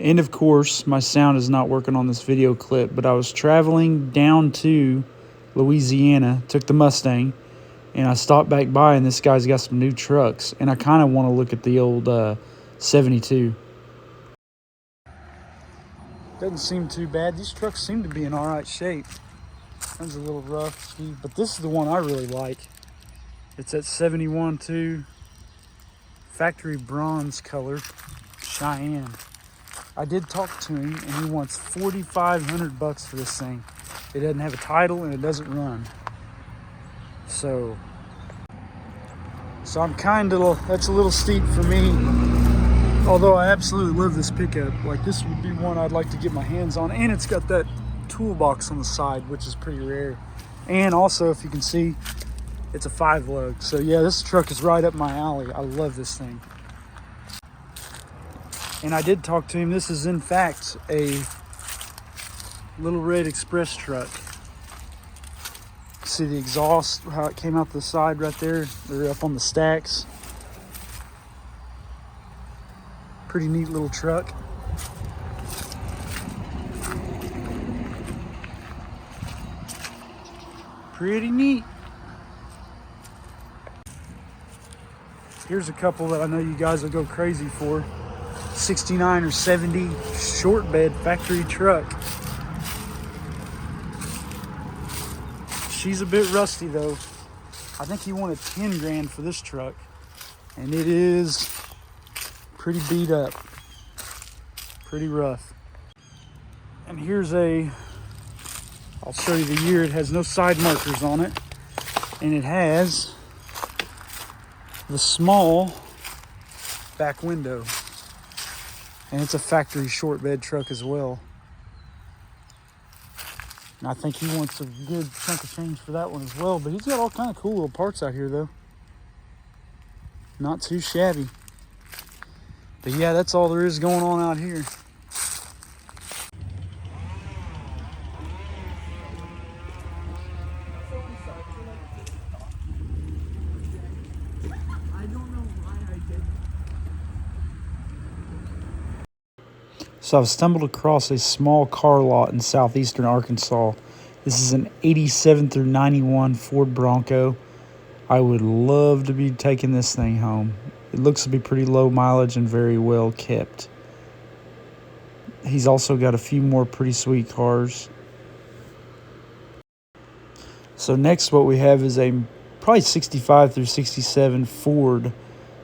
And of course, my sound is not working on this video clip, but I was traveling down to Louisiana, took the Mustang, and I stopped back by, and this guy's got some new trucks, and I kind of want to look at the old 72. Doesn't seem too bad. These trucks seem to be in all right shape. One's a little rough, but this is the one I really like. It's at 71 too, factory bronze color, Cheyenne. I did talk to him, and he wants $4,500 for this thing. It doesn't have a title, and it doesn't run. So I'm kind of, that's a little steep for me. Although I absolutely love this pickup. Like, this would be one I'd like to get my hands on. And it's got that toolbox on the side, which is pretty rare. And also, if you can see, it's a 5-lug. So yeah, this truck is right up my alley. I love this thing. And I did talk to him. This is in fact a Little Red Express truck. See the exhaust, how it came out the side right there. They're up on the stacks. Pretty neat little truck. Pretty neat. Here's a couple that I know you guys will go crazy for. 69 or 70 short bed factory truck. She's a bit rusty though. I think he wanted 10 grand for this truck, and it is pretty beat up, pretty rough. And here's I'll show you the year. It has no side markers on it, and it has the small back window, and it's a factory short bed truck as well. And I think he wants a good chunk of change for that one as well, but he's got all kind of cool little parts out here though. Not too shabby. But yeah, that's all there is going on out here. So I've stumbled across a small car lot in southeastern Arkansas. This is an 87 through 91 Ford Bronco. I would love to be taking this thing home. It looks to be pretty low mileage and very well kept. He's also got a few more pretty sweet cars. So next what we have is a probably 65 through 67 Ford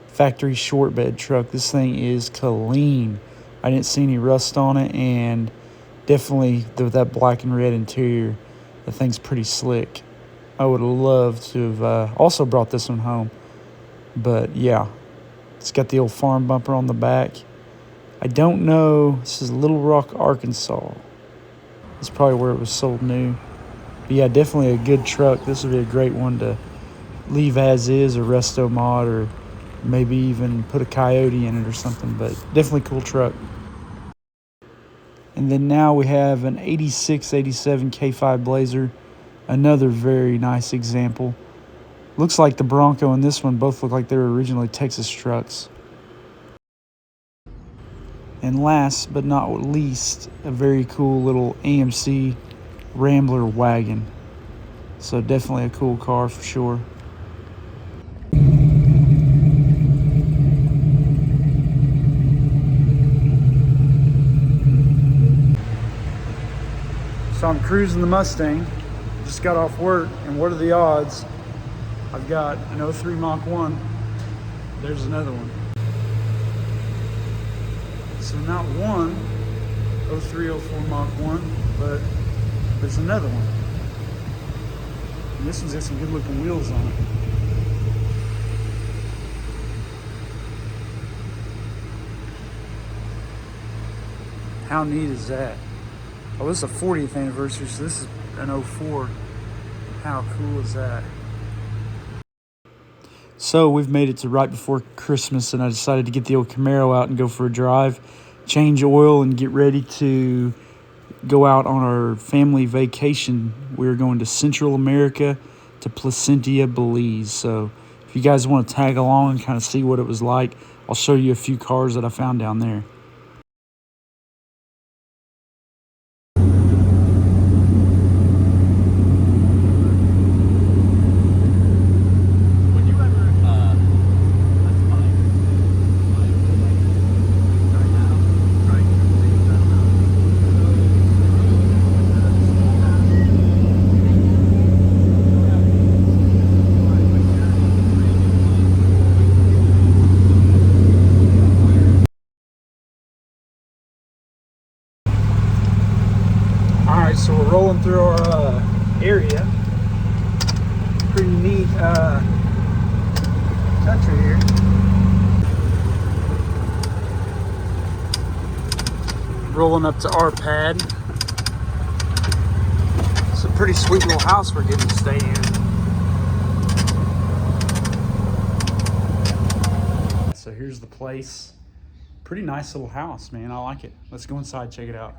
factory short bed truck. This thing is clean. I didn't see any rust on it, and definitely with that black and red interior, the thing's pretty slick. I would love to have also brought this one home. But yeah, it's got the old farm bumper on the back. I don't know, this is Little Rock, Arkansas. It's probably where it was sold new. But yeah, definitely a good truck. This would be a great one to leave as is, or resto mod, or maybe even put a Coyote in it or something. But definitely cool truck. And then now we have an 86, 87 K5 Blazer. Another very nice example. Looks like the Bronco and this one both look like they were originally Texas trucks. And last but not least, a very cool little AMC Rambler wagon. So definitely a cool car for sure. So I'm cruising the Mustang. Just got off work, and what are the odds? I've got an 03 Mach 1. There's another one. So not one 03, 04 Mach 1, but there's another one. And this one's got some good looking wheels on it. How neat is that? Oh, this is a 40th anniversary, so this is an 04. How cool is that? So we've made it to right before Christmas, and I decided to get the old Camaro out and go for a drive, change oil, and get ready to go out on our family vacation. We're going to Central America, to Placentia, Belize. So if you guys want to tag along and kind of see what it was like, I'll show you a few cars that I found down there. rolling through our area. Pretty neat country here. Rolling up to our pad. It's a pretty sweet little house we're getting to stay in. So here's the place. Pretty nice little house, man. I like it. Let's go inside, check it out.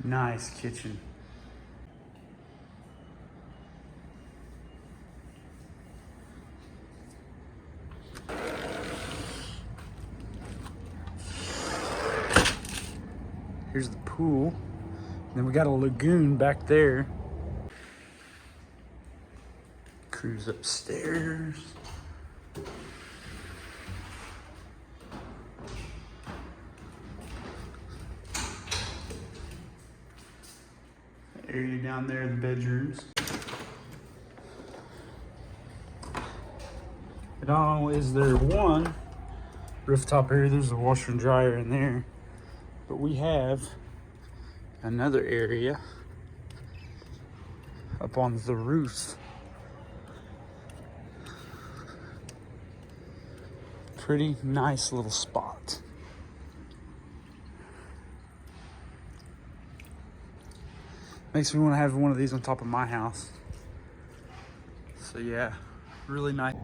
Nice kitchen. Here's the pool. Then we got a lagoon back there. Cruise upstairs. Area down there, the bedrooms. And not only is there one rooftop area, there's a washer and dryer in there, but we have another area up on the roof. Pretty nice little spot. Makes me want to have one of these on top of my house. So yeah, really nice.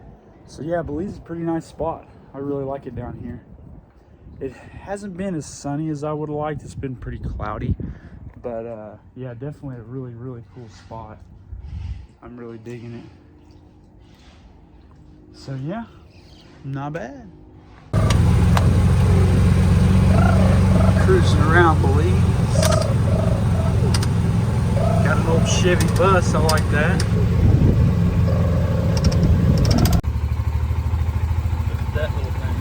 So yeah, Belize is a pretty nice spot. I really like it down here. It hasn't been as sunny as I would have liked. It's been pretty cloudy. But yeah, definitely a really, really cool spot. I'm really digging it. So yeah, not bad. Cruising around Belize. Got an old Chevy bus, I like that. Look at that little thing.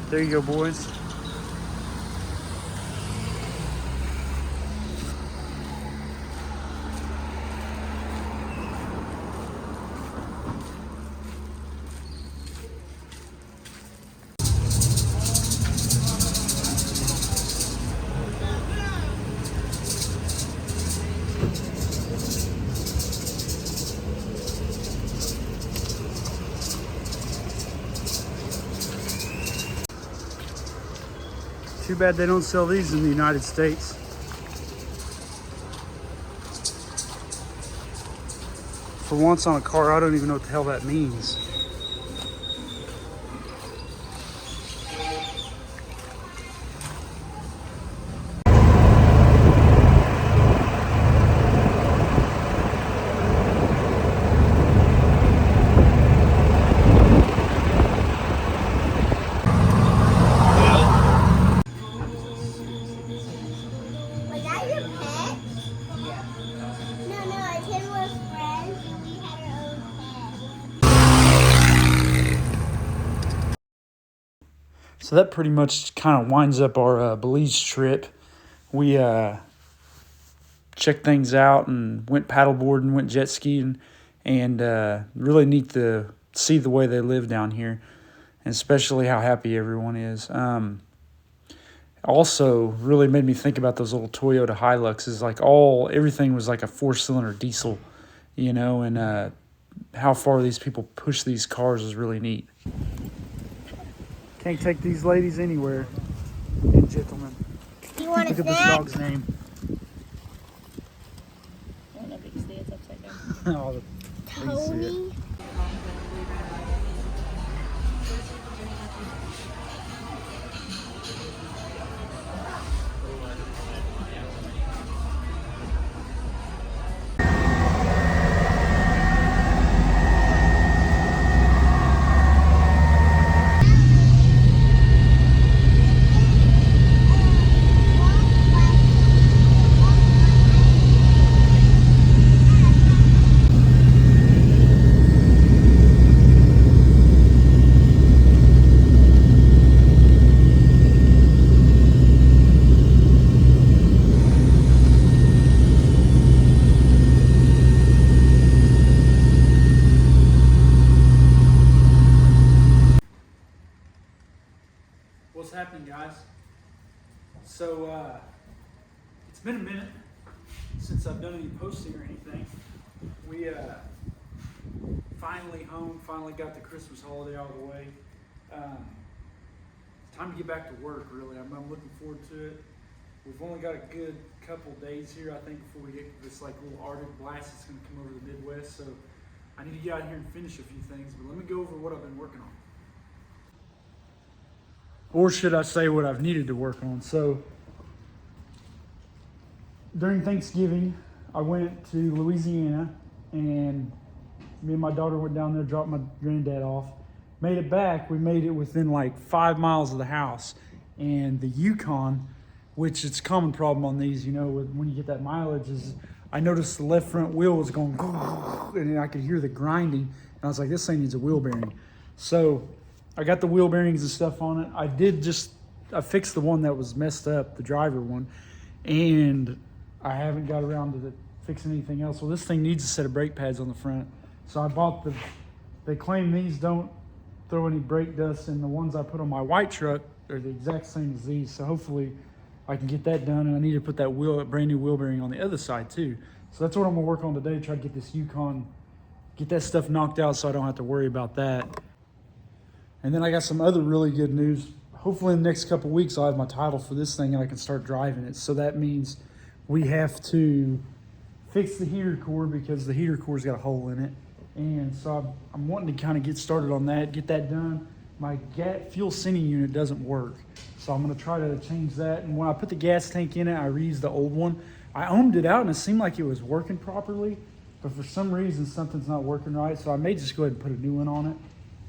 There you go, boys. Too bad they don't sell these in the United States. For once on a car, I don't even know what the hell that means. So that pretty much kind of winds up our Belize trip. We checked things out and went paddleboarding, went jet skiing, and really neat to see the way they live down here, and especially how happy everyone is. Also, really made me think about those little Toyota Hiluxes. Like everything was like a 4-cylinder diesel, you know, and how far these people push these cars is really neat. Can't take these ladies anywhere. And gentlemen. You want Look a at this snack? dog's name. I don't know if you can see it's upside down. Oh, please see it. Tony? What's happening, guys? So, it's been a minute since I've done any posting or anything. We, finally home, finally got the Christmas holiday out of the way. It's time to get back to work, really. I'm looking forward to it. We've only got a good couple days here, I think, before we get this like little Arctic blast that's gonna come over the Midwest. So I need to get out here and finish a few things, but let me go over what I've been working on. Or should I say what I've needed to work on? So during Thanksgiving, I went to Louisiana, and me and my daughter went down there, dropped my granddad off. Made it back. We made it within like 5 miles of the house. And the Yukon, which it's a common problem on these, you know, when you get that mileage, is I noticed the left front wheel was going, and I could hear the grinding. And I was like, this thing needs a wheel bearing. So I got the wheel bearings and stuff on it. I fixed the one that was messed up, the driver one, and I haven't got around to fixing anything else. Well, this thing needs a set of brake pads on the front. So I bought they claim these don't throw any brake dust, and the ones I put on my white truck are the exact same as these. So hopefully I can get that done, and I need to put that brand new wheel bearing on the other side too. So that's what I'm gonna work on today, try to get this Yukon, get that stuff knocked out so I don't have to worry about that. And then I got some other really good news. Hopefully in the next couple of weeks, I'll have my title for this thing and I can start driving it. So that means we have to fix the heater core because the heater core's got a hole in it. And so I'm wanting to kind of get started on that, get that done. My fuel sending unit doesn't work. So I'm gonna try to change that. And when I put the gas tank in it, I reused the old one. I ohmed it out and it seemed like it was working properly, but for some reason, something's not working right. So I may just go ahead and put a new one on it.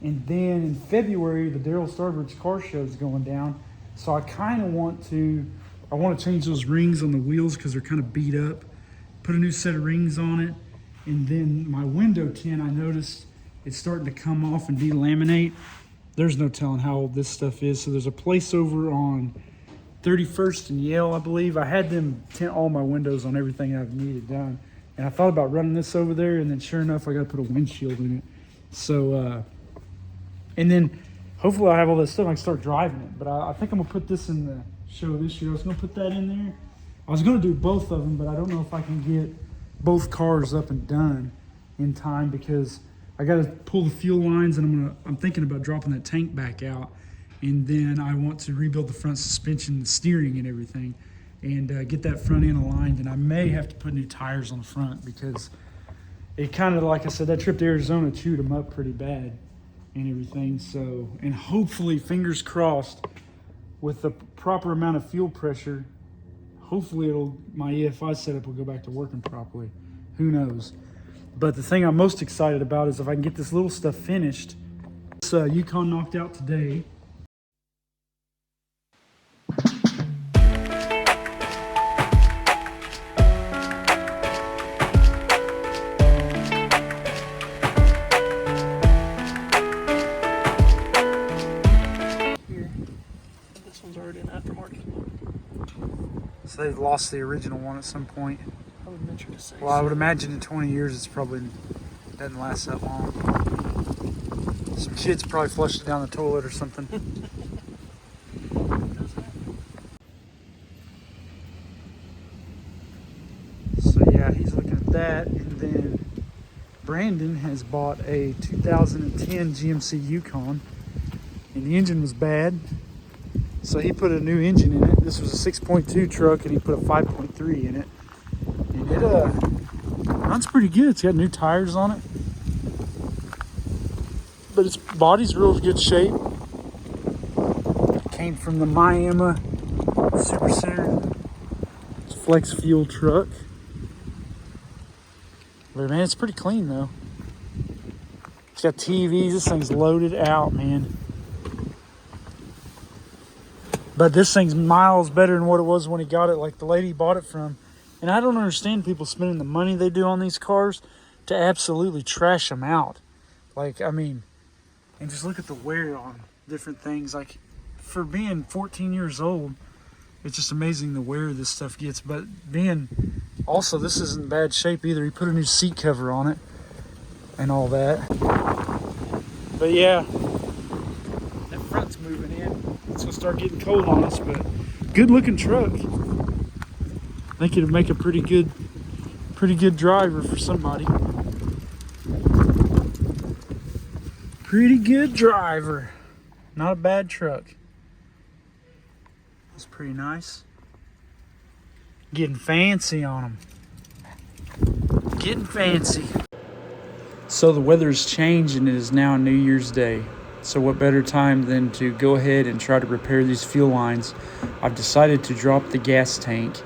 And then in February, the Daryl Starbridge car show is going down. So I kind of want to change those rings on the wheels because they're kind of beat up. Put a new set of rings on it. And then my window tint, I noticed it's starting to come off and delaminate. There's no telling how old this stuff is. So there's a place over on 31st and Yale, I believe. I had them tint all my windows on everything I've needed done. And I thought about running this over there, and then sure enough, I got to put a windshield in it. So, and then hopefully I have all that stuff and I can start driving it. But I think I'm gonna put this in the show this year. I was gonna put that in there. I was gonna do both of them, but I don't know if I can get both cars up and done in time because I gotta pull the fuel lines, and I'm thinking about dropping that tank back out. And then I want to rebuild the front suspension, the steering and everything, and get that front end aligned. And I may have to put new tires on the front because it kind of, like I said, that trip to Arizona chewed them up pretty bad and everything. So, and hopefully, fingers crossed, with the proper amount of fuel pressure, hopefully my EFI setup will go back to working properly. Who knows? But the thing I'm most excited about is if I can get this little stuff finished. This Yukon knocked out today. So they've lost the original one at some point. I would venture to say. Well, I would imagine in 20 years it's probably doesn't last that long. Some kids probably flushed it down the toilet or something. So yeah, he's looking at that, and then Brandon has bought a 2010 GMC Yukon, and the engine was bad. So he put a new engine in it. This was a 6.2 truck, and he put a 5.3 in it. And it runs pretty good. It's got new tires on it. But its body's real good shape. Came from the Miami Super Center. It's a flex fuel truck. But man, it's pretty clean though. It's got TVs. This thing's loaded out, man. But this thing's miles better than what it was when he got it, like the lady he bought it from. And I don't understand people spending the money they do on these cars to absolutely trash them out. Like, I mean, and just look at the wear on different things. Like, for being 14 years old, it's just amazing the wear this stuff gets. But being, also, this isn't in bad shape either. He put a new seat cover on it and all that. But yeah, that front's moving in. It's gonna start getting cold on us, but good looking truck. I think it'd make a pretty good driver for somebody. Pretty good driver. Not a bad truck. That's pretty nice. Getting fancy on them. Getting fancy. So the weather's changed and it is now New Year's Day. So what better time than to go ahead and try to repair these fuel lines. I've decided to drop the gas tank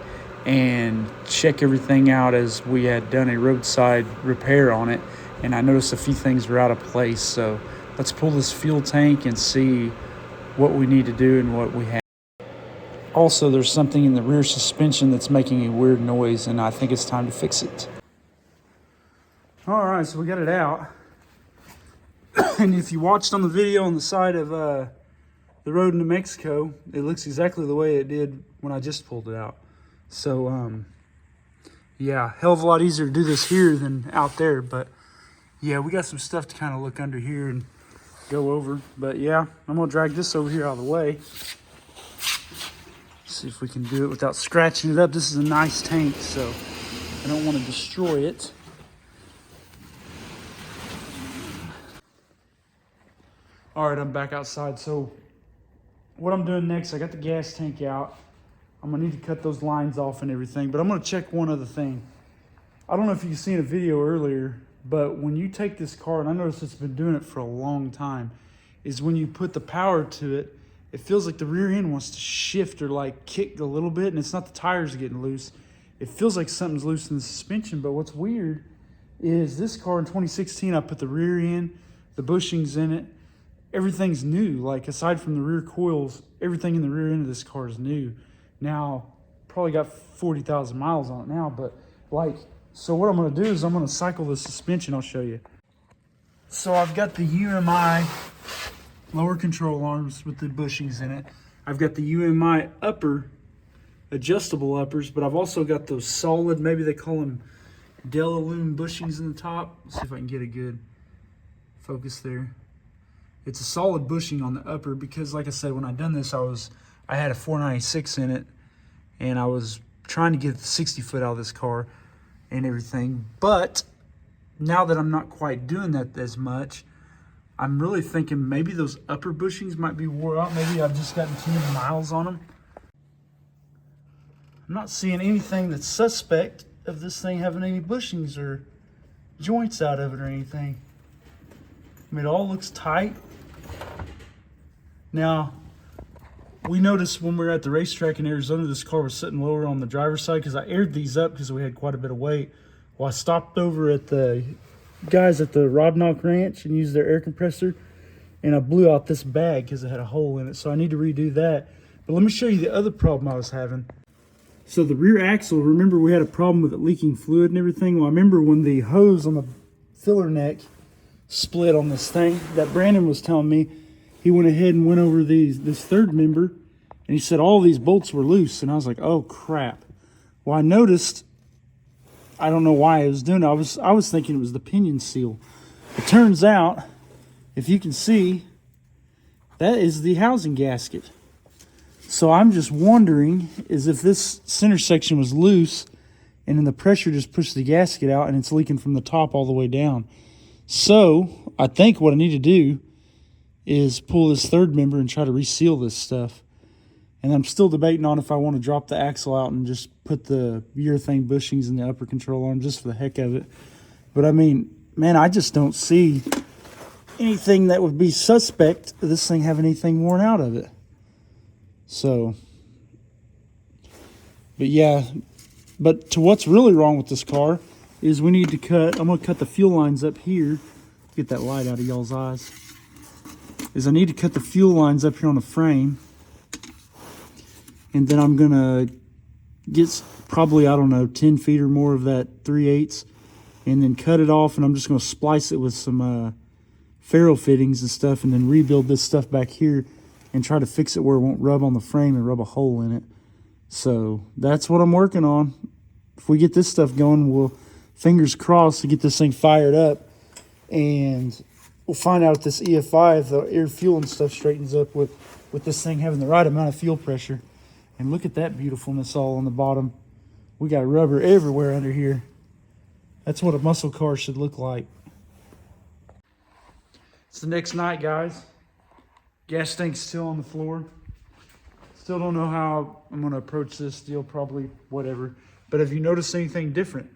and check everything out, as we had done a roadside repair on it, and I noticed a few things were out of place. So let's pull this fuel tank and see what we need to do and what we have. Also, there's something in the rear suspension that's making a weird noise, and I think it's time to fix it. All right, so we got it out. And if you watched on the video on the side of the road in New Mexico, it looks exactly the way it did when I just pulled it out. So, yeah, hell of a lot easier to do this here than out there. But, yeah, we got some stuff to kind of look under here and go over. But, yeah, I'm going to drag this over here out of the way. See if we can do it without scratching it up. This is a nice tank, so I don't want to destroy it. All right, I'm back outside. So what I'm doing next, I got the gas tank out. I'm gonna need to cut those lines off and everything, but I'm gonna check one other thing. I don't know if you've seen a video earlier, but when you take this car, and I noticed it's been doing it for a long time, is when you put the power to it, it feels like the rear end wants to shift or like kick a little bit, and it's not the tires getting loose. It feels like something's loose in the suspension. But what's weird is this car in 2016, I put the rear end, the bushings in it, everything's new. Like, aside from the rear coils, everything in the rear end of this car is new. Now, probably got 40,000 miles on it now, but like, so what I'm gonna do is I'm gonna cycle the suspension. I'll show you. So I've got the UMI lower control arms with the bushings in it. I've got the UMI upper, adjustable uppers, but I've also got those solid, maybe they call them Delalume bushings in the top. Let's see if I can get a good focus there. It's a solid bushing on the upper because, like I said, when I done this, I had a 496 in it, and I was trying to get the 60 foot out of this car and everything. But now that I'm not quite doing that as much, I'm really thinking maybe those upper bushings might be wore out. Maybe I've just gotten too many miles on them. I'm not seeing anything that's suspect of this thing having any bushings or joints out of it or anything. I mean, it all looks tight. Now, we noticed when we were at the racetrack in Arizona, this car was sitting lower on the driver's side because I aired these up because we had quite a bit of weight. Well, I stopped over at the guys at the Rod Knock Ranch and used their air compressor, and I blew out this bag because it had a hole in it, so I need to redo that. But let me show you the other problem I was having. So the rear axle, remember we had a problem with it leaking fluid and everything? Well, I remember when the hose on the filler neck split on this thing that Brandon was telling me, he went ahead and went over this third member, and he said all these bolts were loose, and I was like, oh crap. Well, I noticed, I don't know why I was doing it. I was thinking it was the pinion seal. It turns out, if you can see, that is the housing gasket. So I'm just wondering is if this center section was loose and then the pressure just pushed the gasket out and it's leaking from the top all the way down. So I think what I need to do is pull this third member and try to reseal this stuff. And I'm still debating on if I want to drop the axle out and just put the urethane bushings in the upper control arm just for the heck of it. But I mean, man, I just don't see anything that would be suspect of this thing having anything worn out of it. So, but yeah, but to what's really wrong with this car is we need to cut, I'm going to cut the fuel lines up here. Get that light out of y'all's eyes. Is I need to cut the fuel lines up here on the frame. And then I'm going to get probably, I don't know, 10 feet or more of that 3/8 and then cut it off. And I'm just going to splice it with some ferrule fittings and stuff and then rebuild this stuff back here and try to fix it where it won't rub on the frame and rub a hole in it. So that's what I'm working on. If we get this stuff going, we'll, fingers crossed, to get this thing fired up. And we'll find out if this EFI, if the air fuel and stuff straightens up with this thing having the right amount of fuel pressure. And look at that beautifulness all on the bottom. We got rubber everywhere under here. That's what a muscle car should look like. It's the next night, guys. Gas tank's still on the floor. Still don't know how I'm going to approach this deal, probably whatever. But have you noticed anything different?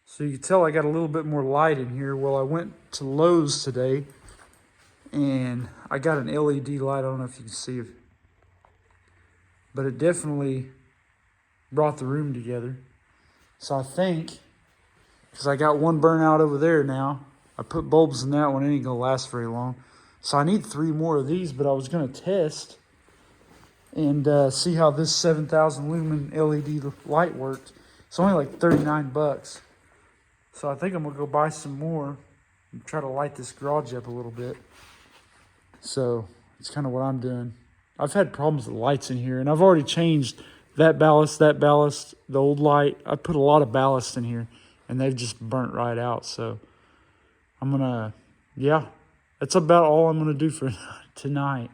So you can tell I got a little bit more light in here. Well, I went to Lowe's today and I got an LED light. I don't know if you can see it, but it definitely brought the room together. So I think, because I got one burnout over there now, I put bulbs in that one. It ain't going to last very long. So I need 3 more of these, but I was going to test and see how this 7,000 lumen LED light worked. It's only like 39 bucks. So I think I'm going to go buy some more and try to light this garage up a little bit. So it's kind of what I'm doing. I've had problems with lights in here, and I've already changed that ballast, the old light. I put a lot of ballast in here, and they've just burnt right out. So I'm going to, yeah, that's about all I'm going to do for tonight.